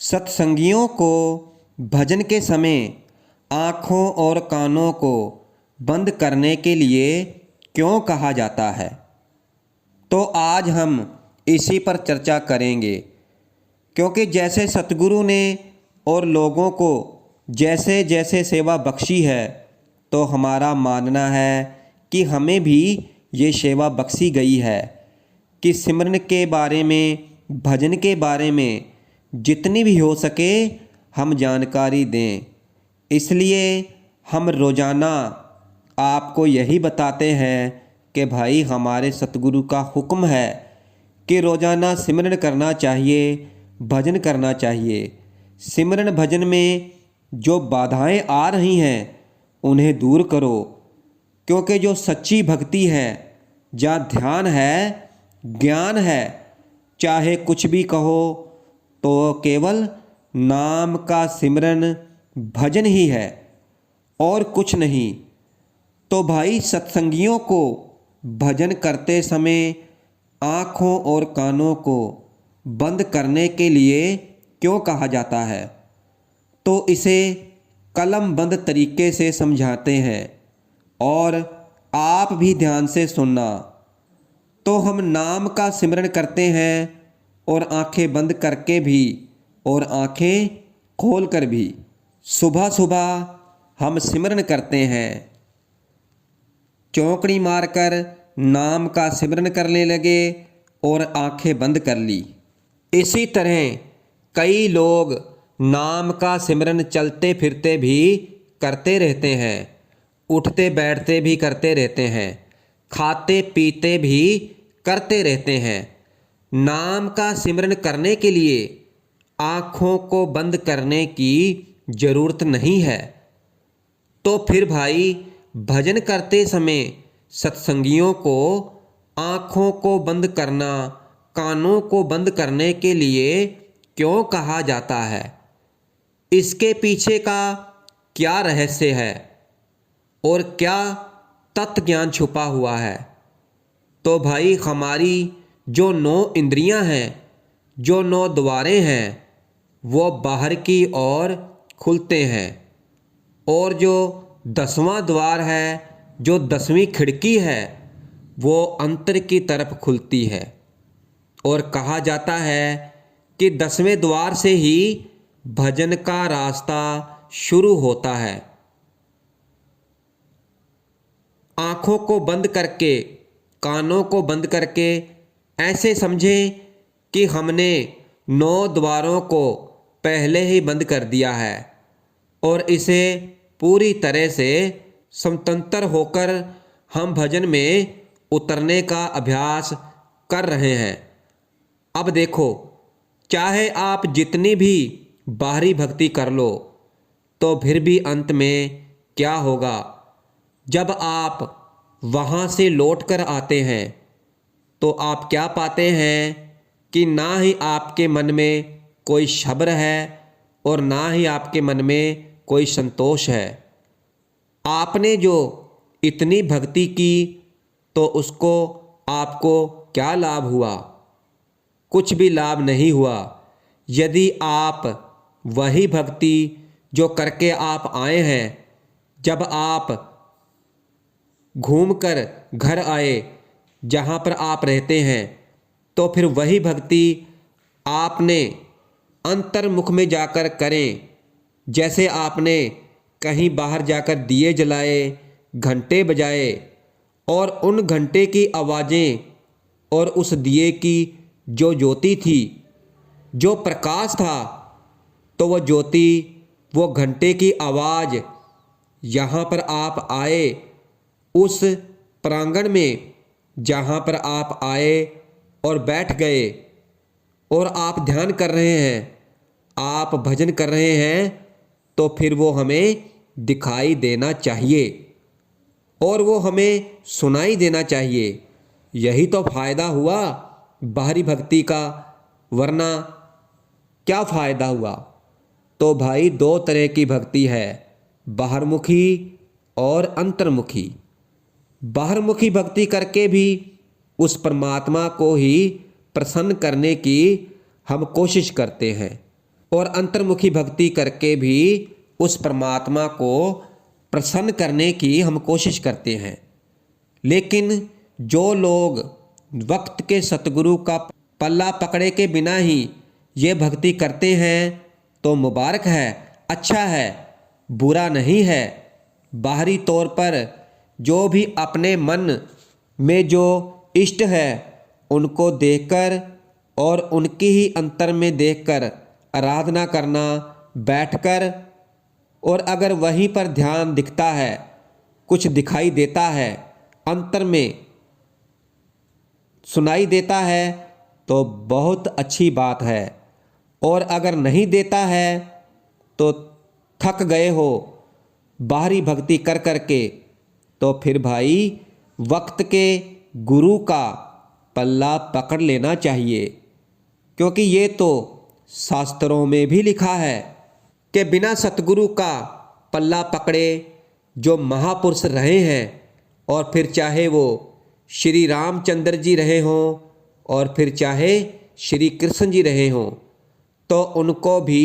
सत्संगियों को भजन के समय आँखों और कानों को बंद करने के लिए क्यों कहा जाता है? तो आज हम इसी पर चर्चा करेंगे, क्योंकि जैसे सतगुरु ने और लोगों को जैसे जैसे सेवा बख्शी है, तो हमारा मानना है कि हमें भी ये सेवा बख्शी गई है कि सिमरन के बारे में, भजन के बारे में जितनी भी हो सके हम जानकारी दें। इसलिए हम रोज़ाना आपको यही बताते हैं कि भाई हमारे सतगुरु का हुक्म है कि रोज़ाना सिमरन करना चाहिए, भजन करना चाहिए। सिमरन भजन में जो बाधाएं आ रही हैं उन्हें दूर करो, क्योंकि जो सच्ची भक्ति है, जहाँ ध्यान है, ज्ञान है, चाहे कुछ भी कहो, तो केवल नाम का सिमरन भजन ही है और कुछ नहीं। तो भाई सत्संगियों को भजन करते समय आँखों और कानों को बंद करने के लिए क्यों कहा जाता है? तो इसे कलमबंद तरीके से समझाते हैं और आप भी ध्यान से सुनना। तो हम नाम का सिमरन करते हैं और आंखें बंद करके भी और आंखें खोल कर भी। सुबह सुबह हम सिमरन करते हैं, चौकड़ी मारकर नाम का सिमरन करने लगे और आंखें बंद कर ली। इसी तरह कई लोग नाम का सिमरन चलते फिरते भी करते रहते हैं, उठते बैठते भी करते रहते हैं, खाते पीते भी करते रहते हैं। नाम का सिमरन करने के लिए आँखों को बंद करने की ज़रूरत नहीं है। तो फिर भाई भजन करते समय सत्संगियों को आँखों को बंद करना, कानों को बंद करने के लिए क्यों कहा जाता है? इसके पीछे का क्या रहस्य है और क्या तत्व ज्ञान छुपा हुआ है? तो भाई हमारी जो 9 इंद्रियां हैं, जो 9 द्वारें हैं, वो बाहर की ओर खुलते हैं, और जो 10वां द्वार है, जो 10वीं खिड़की है, वो अंतर की तरफ खुलती है। और कहा जाता है कि 10वें द्वार से ही भजन का रास्ता शुरू होता है। आँखों को बंद करके, कानों को बंद करके ऐसे समझें कि हमने 9 द्वारों को पहले ही बंद कर दिया है और इसे पूरी तरह से स्वतंत्र होकर हम भजन में उतरने का अभ्यास कर रहे हैं। अब देखो, चाहे आप जितनी भी बाहरी भक्ति कर लो, तो फिर भी अंत में क्या होगा? जब आप वहाँ से लौट कर आते हैं तो आप क्या पाते हैं कि ना ही आपके मन में कोई सब्र है और ना ही आपके मन में कोई संतोष है। आपने जो इतनी भक्ति की तो उसको आपको क्या लाभ हुआ? कुछ भी लाभ नहीं हुआ। यदि आप वही भक्ति जो करके आप आए हैं, जब आप घूमकर घर आए जहाँ पर आप रहते हैं, तो फिर वही भक्ति आपने अंतर्मुख में जाकर करें। जैसे आपने कहीं बाहर जाकर दिए जलाए, घंटे बजाए, और उन घंटे की आवाज़ें और उस दिए की जो ज्योति थी, जो प्रकाश था, तो वह ज्योति, वो घंटे की आवाज़, यहाँ पर आप आए उस प्रांगण में जहाँ पर आप आए और बैठ गए और आप ध्यान कर रहे हैं, आप भजन कर रहे हैं, तो फिर वो हमें दिखाई देना चाहिए और वो हमें सुनाई देना चाहिए। यही तो फ़ायदा हुआ बाहरी भक्ति का, वरना क्या फ़ायदा हुआ? तो भाई 2 तरह की भक्ति है, बाहरमुखी और अंतर्मुखी। बाहरमुखी भक्ति करके भी उस परमात्मा को ही प्रसन्न करने की हम कोशिश करते हैं, और अंतर्मुखी भक्ति करके भी उस परमात्मा को प्रसन्न करने की हम कोशिश करते हैं। लेकिन जो लोग वक्त के सतगुरु का पल्ला पकड़े के बिना ही ये भक्ति करते हैं तो मुबारक है, अच्छा है, बुरा नहीं है। बाहरी तौर पर जो भी अपने मन में जो इष्ट है उनको देखकर और उनकी ही अंतर में देखकर आराधना करना बैठकर, और अगर वहीं पर ध्यान दिखता है, कुछ दिखाई देता है, अंतर में सुनाई देता है तो बहुत अच्छी बात है। और अगर नहीं देता है तो थक गए हो बाहरी भक्ति कर कर के, तो फिर भाई वक्त के गुरु का पल्ला पकड़ लेना चाहिए। क्योंकि ये तो शास्त्रों में भी लिखा है कि बिना सतगुरु का पल्ला पकड़े जो महापुरुष रहे हैं, और फिर चाहे वो श्री रामचंद्र जी रहे हों और फिर चाहे श्री कृष्ण जी रहे हों, तो उनको भी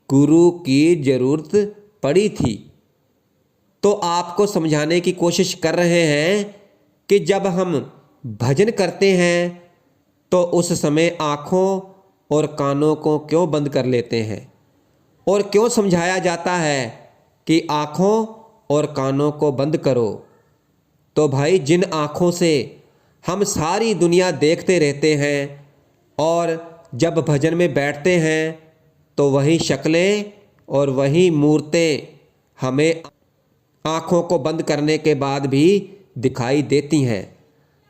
गुरु की ज़रूरत पड़ी थी। तो आपको समझाने की कोशिश कर रहे हैं कि जब हम भजन करते हैं तो उस समय आँखों और कानों को क्यों बंद कर लेते हैं, और क्यों समझाया जाता है कि आँखों और कानों को बंद करो। तो भाई जिन आँखों से हम सारी दुनिया देखते रहते हैं और जब भजन में बैठते हैं तो वही शक्लें और वही मूर्तें हमें आँखों को बंद करने के बाद भी दिखाई देती हैं।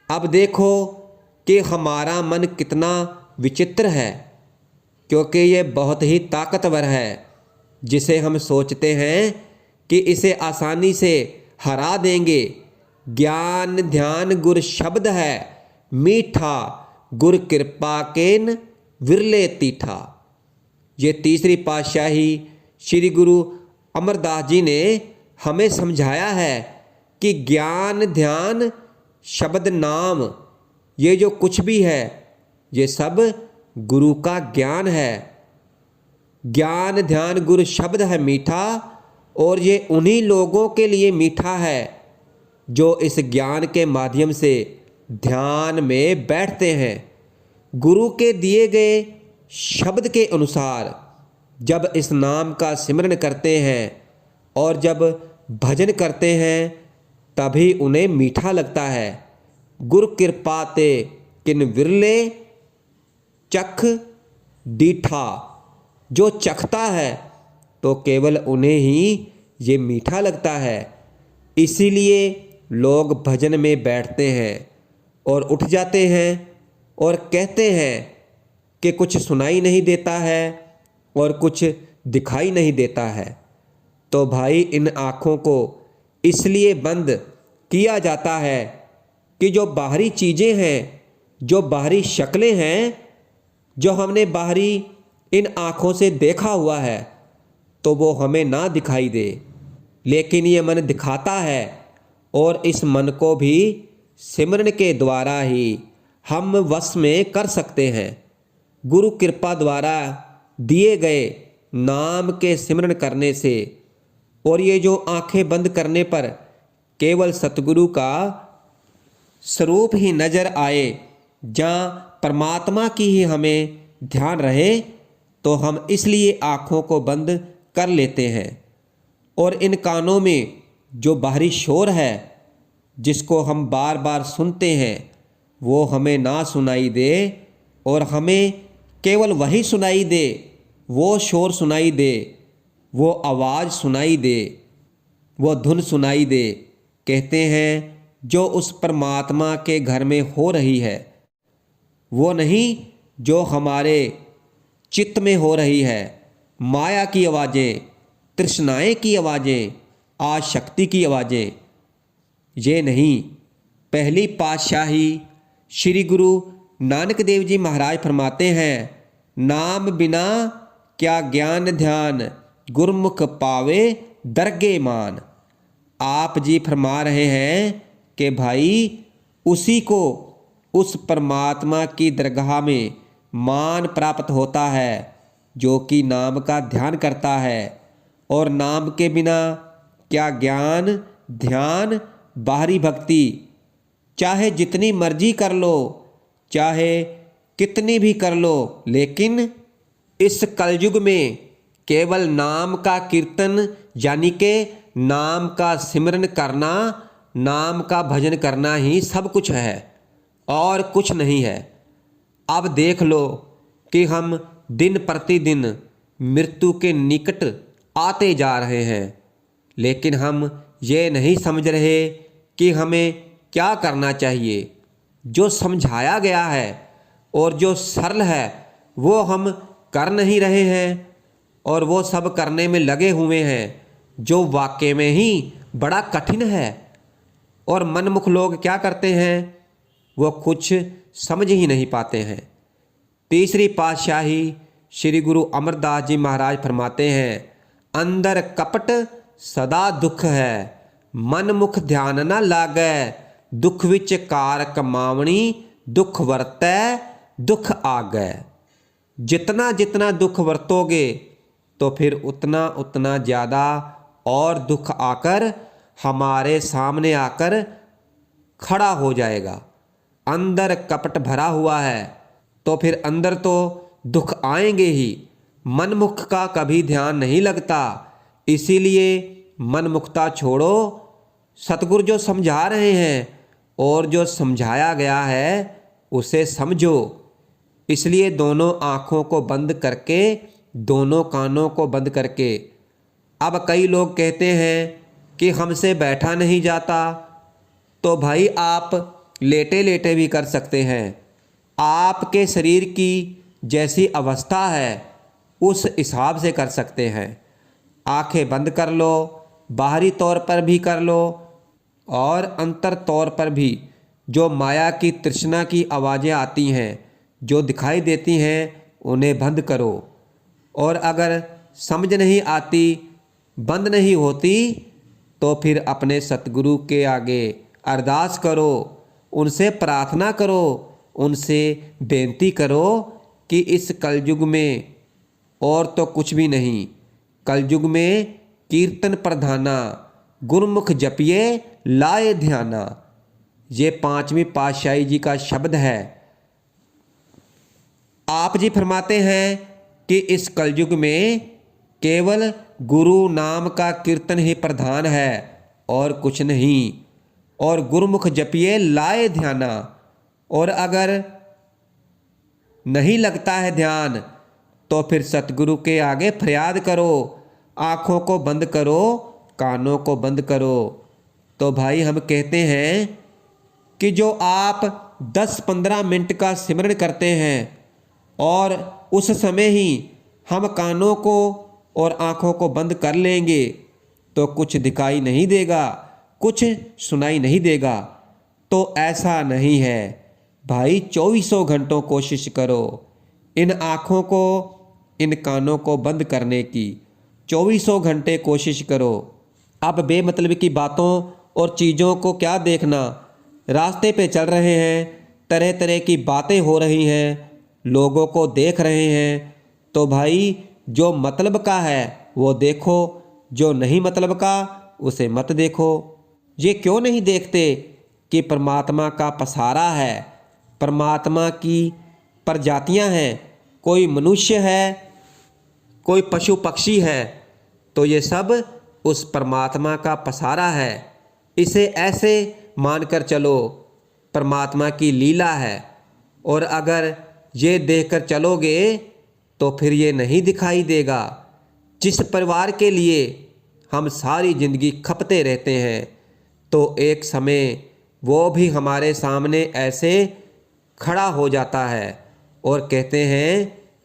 अब देखो कि हमारा मन कितना विचित्र है, क्योंकि ये बहुत ही ताकतवर है, जिसे हम सोचते हैं कि इसे आसानी से हरा देंगे। ज्ञान ध्यान गुर शब्द है मीठा, गुर कृपा केन विरले तीठा। ये तीसरी पातशाही श्री गुरु अमरदास जी ने हमें समझाया है कि ज्ञान ध्यान शब्द नाम ये जो कुछ भी है ये सब गुरु का ज्ञान है। ज्ञान ध्यान गुरु शब्द है मीठा, और ये उन्हीं लोगों के लिए मीठा है जो इस ज्ञान के माध्यम से ध्यान में बैठते हैं। गुरु के दिए गए शब्द के अनुसार जब इस नाम का सिमरन करते हैं और जब भजन करते हैं तभी उन्हें मीठा लगता है। गुरु कृपा ते किन विरले चख डीठा। जो चखता है तो केवल उन्हें ही ये मीठा लगता है। इसीलिए लोग भजन में बैठते हैं और उठ जाते हैं और कहते हैं कि कुछ सुनाई नहीं देता है और कुछ दिखाई नहीं देता है। तो भाई इन आँखों को इसलिए बंद किया जाता है कि जो बाहरी चीज़ें हैं, जो बाहरी शक्लें हैं, जो हमने बाहरी इन आँखों से देखा हुआ है, तो वो हमें ना दिखाई दे। लेकिन ये मन दिखाता है, और इस मन को भी सिमरन के द्वारा ही हम वश में कर सकते हैं। गुरु कृपा द्वारा दिए गए नाम के सिमरन करने से, और ये जो आंखें बंद करने पर केवल सतगुरु का स्वरूप ही नज़र आए, जहाँ परमात्मा की ही हमें ध्यान रहे, तो हम इसलिए आँखों को बंद कर लेते हैं। और इन कानों में जो बाहरी शोर है जिसको हम बार बार सुनते हैं वो हमें ना सुनाई दे, और हमें केवल वही सुनाई दे, वो शोर सुनाई दे, वो आवाज़ सुनाई दे, वो धुन सुनाई दे। कहते हैं जो उस परमात्मा के घर में हो रही है, वो नहीं जो हमारे चित्त में हो रही है। माया की आवाज़ें, तृष्णाएँ की आवाज़ें, आशक्ति की आवाज़ें, ये नहीं। पहली पातशाही श्री गुरु नानक देव जी महाराज फरमाते हैं, नाम बिना क्या ज्ञान ध्यान, गुरमुख पावे दरगे मान। आप जी फरमा रहे हैं कि भाई उसी को उस परमात्मा की दरगाह में मान प्राप्त होता है जो कि नाम का ध्यान करता है। और नाम के बिना क्या ज्ञान, ध्यान, बाहरी भक्ति चाहे जितनी मर्जी कर लो, चाहे कितनी भी कर लो, लेकिन इस कलयुग में केवल नाम का कीर्तन यानी के नाम का सिमरन करना, नाम का भजन करना ही सब कुछ है और कुछ नहीं है। अब देख लो कि हम दिन प्रतिदिन मृत्यु के निकट आते जा रहे हैं, लेकिन हम ये नहीं समझ रहे कि हमें क्या करना चाहिए। जो समझाया गया है और जो सरल है वो हम कर नहीं रहे हैं और वो सब करने में लगे हुए हैं जो वाकई में ही बड़ा कठिन है। और मनमुख लोग क्या करते हैं, वो कुछ समझ ही नहीं पाते हैं। तीसरी पातशाही श्री गुरु अमरदास जी महाराज फरमाते हैं, अंदर कपट सदा दुख है, मन मुख ध्यान न लागै, दुख विच कार कमावणी, दुख वरतै दुख आगै। जितना जितना दुख वरतोगे तो फिर उतना उतना ज़्यादा और दुख आकर हमारे सामने आकर खड़ा हो जाएगा। अंदर कपट भरा हुआ है तो फिर अंदर तो दुख आएंगे ही। मनमुख का कभी ध्यान नहीं लगता, इसीलिए मनमुखता छोड़ो। सतगुरु जो समझा रहे हैं और जो समझाया गया है उसे समझो। इसलिए दोनों आँखों को बंद करके, दोनों कानों को बंद करके। अब कई लोग कहते हैं कि हमसे बैठा नहीं जाता, तो भाई आप लेटे लेटे भी कर सकते हैं। आपके शरीर की जैसी अवस्था है उस हिसाब से कर सकते हैं। आंखें बंद कर लो, बाहरी तौर पर भी कर लो और अंतर तौर पर भी। जो माया की तृष्णा की आवाज़ें आती हैं, जो दिखाई देती हैं, उन्हें बंद करो। और अगर समझ नहीं आती, बंद नहीं होती, तो फिर अपने सतगुरु के आगे अरदास करो, उनसे प्रार्थना करो, उनसे बेनती करो कि इस कलयुग में और तो कुछ भी नहीं, कलयुग में कीर्तन प्रधाना, गुरमुख जपिए लाए ध्याना। ये पांचवी पातशाही जी का शब्द है। आप जी फरमाते हैं कि इस कलयुग में केवल गुरु नाम का कीर्तन ही प्रधान है और कुछ नहीं। और गुरुमुख जपिए लाए ध्याना। और अगर नहीं लगता है ध्यान तो फिर सतगुरु के आगे फरियाद करो, आँखों को बंद करो, कानों को बंद करो। तो भाई हम कहते हैं कि जो आप 10-15 मिनट का सिमरन करते हैं और उस समय ही हम कानों को और आँखों को बंद कर लेंगे तो कुछ दिखाई नहीं देगा, कुछ सुनाई नहीं देगा। तो ऐसा नहीं है भाई। 24 घंटों कोशिश करो इन आँखों को, इन कानों को बंद करने की। 24 घंटे कोशिश करो। अब बेमतलब की बातों और चीज़ों को क्या देखना। रास्ते पे चल रहे हैं, तरह तरह की बातें हो रही हैं, लोगों को देख रहे हैं, तो भाई जो मतलब का है वो देखो, जो नहीं मतलब का उसे मत देखो। ये क्यों नहीं देखते कि परमात्मा का पसारा है, परमात्मा की प्रजातियां हैं, कोई मनुष्य है, कोई पशु पक्षी है, तो ये सब उस परमात्मा का पसारा है। इसे ऐसे मानकर चलो परमात्मा की लीला है। और अगर ये देखकर चलोगे तो फिर ये नहीं दिखाई देगा। जिस परिवार के लिए हम सारी ज़िंदगी खपते रहते हैं, तो एक समय वो भी हमारे सामने ऐसे खड़ा हो जाता है और कहते हैं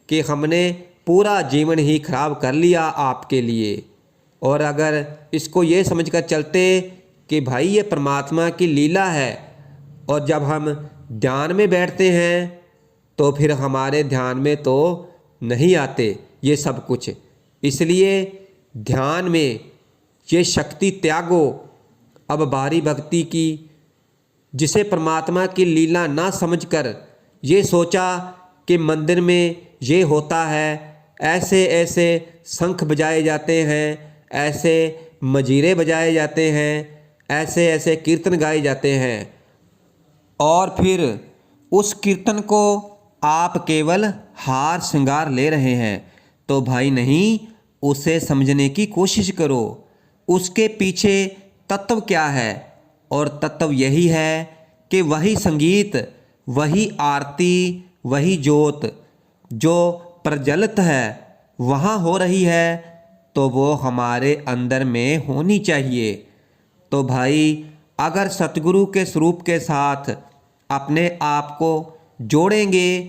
कि हमने पूरा जीवन ही खराब कर लिया आपके लिए। और अगर इसको ये समझकर चलते कि भाई ये परमात्मा की लीला है, और जब हम ध्यान में बैठते हैं तो फिर हमारे ध्यान में तो नहीं आते ये सब कुछ। इसलिए ध्यान में ये शक्ति त्यागो। अब बाहरी भक्ति की, जिसे परमात्मा की लीला ना समझकर ये सोचा कि मंदिर में ये होता है, ऐसे ऐसे शंख बजाए जाते हैं, ऐसे मजीरे बजाए जाते हैं, ऐसे ऐसे कीर्तन गाए जाते हैं और फिर उस कीर्तन को आप केवल हार श्रृंगार ले रहे हैं। तो भाई नहीं, उसे समझने की कोशिश करो, उसके पीछे तत्व क्या है। और तत्व यही है कि वही संगीत, वही आरती, वही ज्योत जो प्रज्वलित है वहाँ हो रही है, तो वो हमारे अंदर में होनी चाहिए। तो भाई अगर सतगुरु के स्वरूप के साथ अपने आप को जोड़ेंगे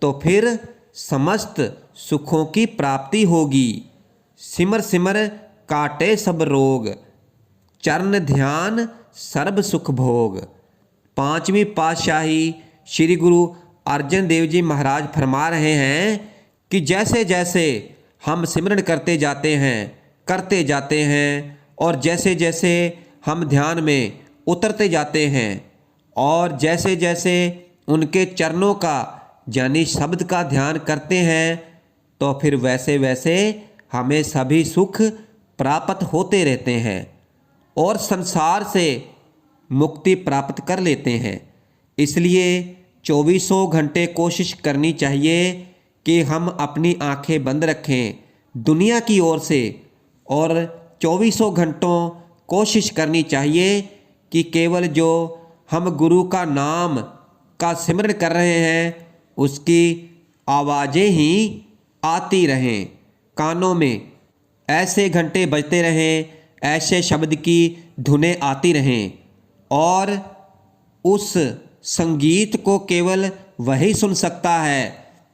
तो फिर समस्त सुखों की प्राप्ति होगी। सिमर सिमर काटे सब रोग, चरण ध्यान सर्व सुख भोग। पांचवी पातशाही श्री गुरु अर्जन देव जी महाराज फरमा रहे हैं कि जैसे जैसे हम सिमरन करते जाते हैं और जैसे जैसे हम ध्यान में उतरते जाते हैं और जैसे जैसे उनके चरणों का यानी शब्द का ध्यान करते हैं, तो फिर वैसे वैसे हमें सभी सुख प्राप्त होते रहते हैं और संसार से मुक्ति प्राप्त कर लेते हैं। इसलिए 24 घंटे कोशिश करनी चाहिए कि हम अपनी आंखें बंद रखें दुनिया की ओर से, और 24 घंटों कोशिश करनी चाहिए कि केवल जो हम गुरु का नाम का सिमरन कर रहे हैं उसकी आवाज़ें ही आती रहें कानों में, ऐसे घंटे बजते रहें, ऐसे शब्द की धुनें आती रहें और उस संगीत को केवल वही सुन सकता है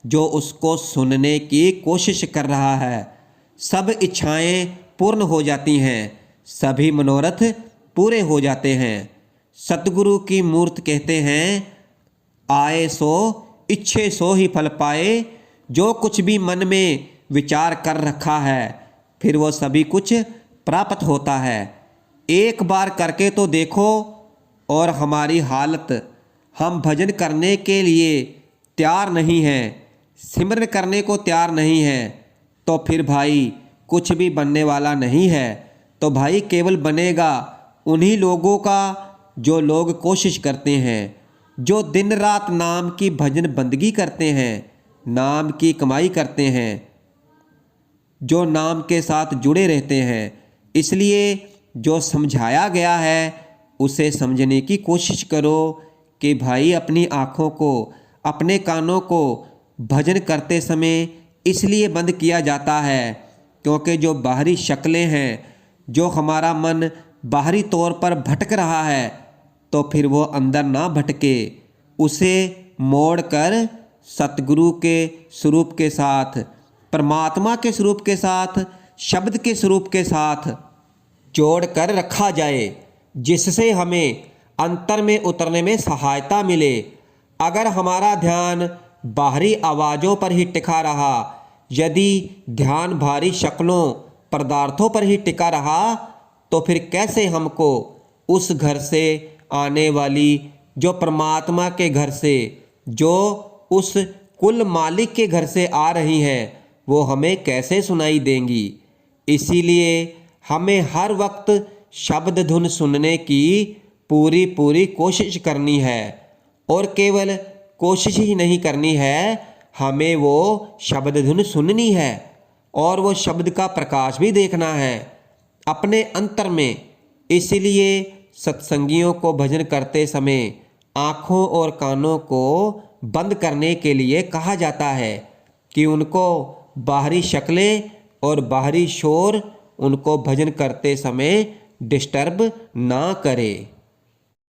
जो उसको सुनने की कोशिश कर रहा है। सब इच्छाएं पूर्ण हो जाती हैं, सभी मनोरथ पूरे हो जाते हैं। सतगुरु की मूर्त कहते हैं, आए सो इच्छे सो ही फल पाए। जो कुछ भी मन में विचार कर रखा है फिर वो सभी कुछ प्राप्त होता है। एक बार करके तो देखो, और हमारी हालत, हम भजन करने के लिए तैयार नहीं हैं, सिमरन करने को तैयार नहीं हैं, तो फिर भाई कुछ भी बनने वाला नहीं है। तो भाई केवल बनेगा उन्हीं लोगों का जो लोग कोशिश करते हैं, जो दिन रात नाम की भजन बंदगी करते हैं, नाम की कमाई करते हैं, जो नाम के साथ जुड़े रहते हैं। इसलिए जो समझाया गया है उसे समझने की कोशिश करो कि भाई अपनी आँखों को, अपने कानों को भजन करते समय इसलिए बंद किया जाता है क्योंकि जो बाहरी शक्लें हैं, जो हमारा मन बाहरी तौर पर भटक रहा है, तो फिर वो अंदर ना भटके, उसे मोड़कर सतगुरु के स्वरूप के साथ, परमात्मा के स्वरूप के साथ, शब्द के स्वरूप के साथ जोड़ कर रखा जाए, जिससे हमें अंतर में उतरने में सहायता मिले। अगर हमारा ध्यान बाहरी आवाज़ों पर ही टिका रहा, यदि ध्यान बाहरी शक्लों पदार्थों पर ही टिका रहा, तो फिर कैसे हमको उस घर से आने वाली, जो परमात्मा के घर से, जो उस कुल मालिक के घर से आ रही हैं, वो हमें कैसे सुनाई देंगी। इसीलिए हमें हर वक्त शब्द धुन सुनने की पूरी कोशिश करनी है, और केवल कोशिश ही नहीं करनी है, हमें वो शब्द धुन सुननी है और वो शब्द का प्रकाश भी देखना है अपने अंतर में। इसलिए सत्संगियों को भजन करते समय आँखों और कानों को बंद करने के लिए कहा जाता है कि उनको बाहरी शक्लें और बाहरी शोर उनको भजन करते समय डिस्टर्ब ना करे।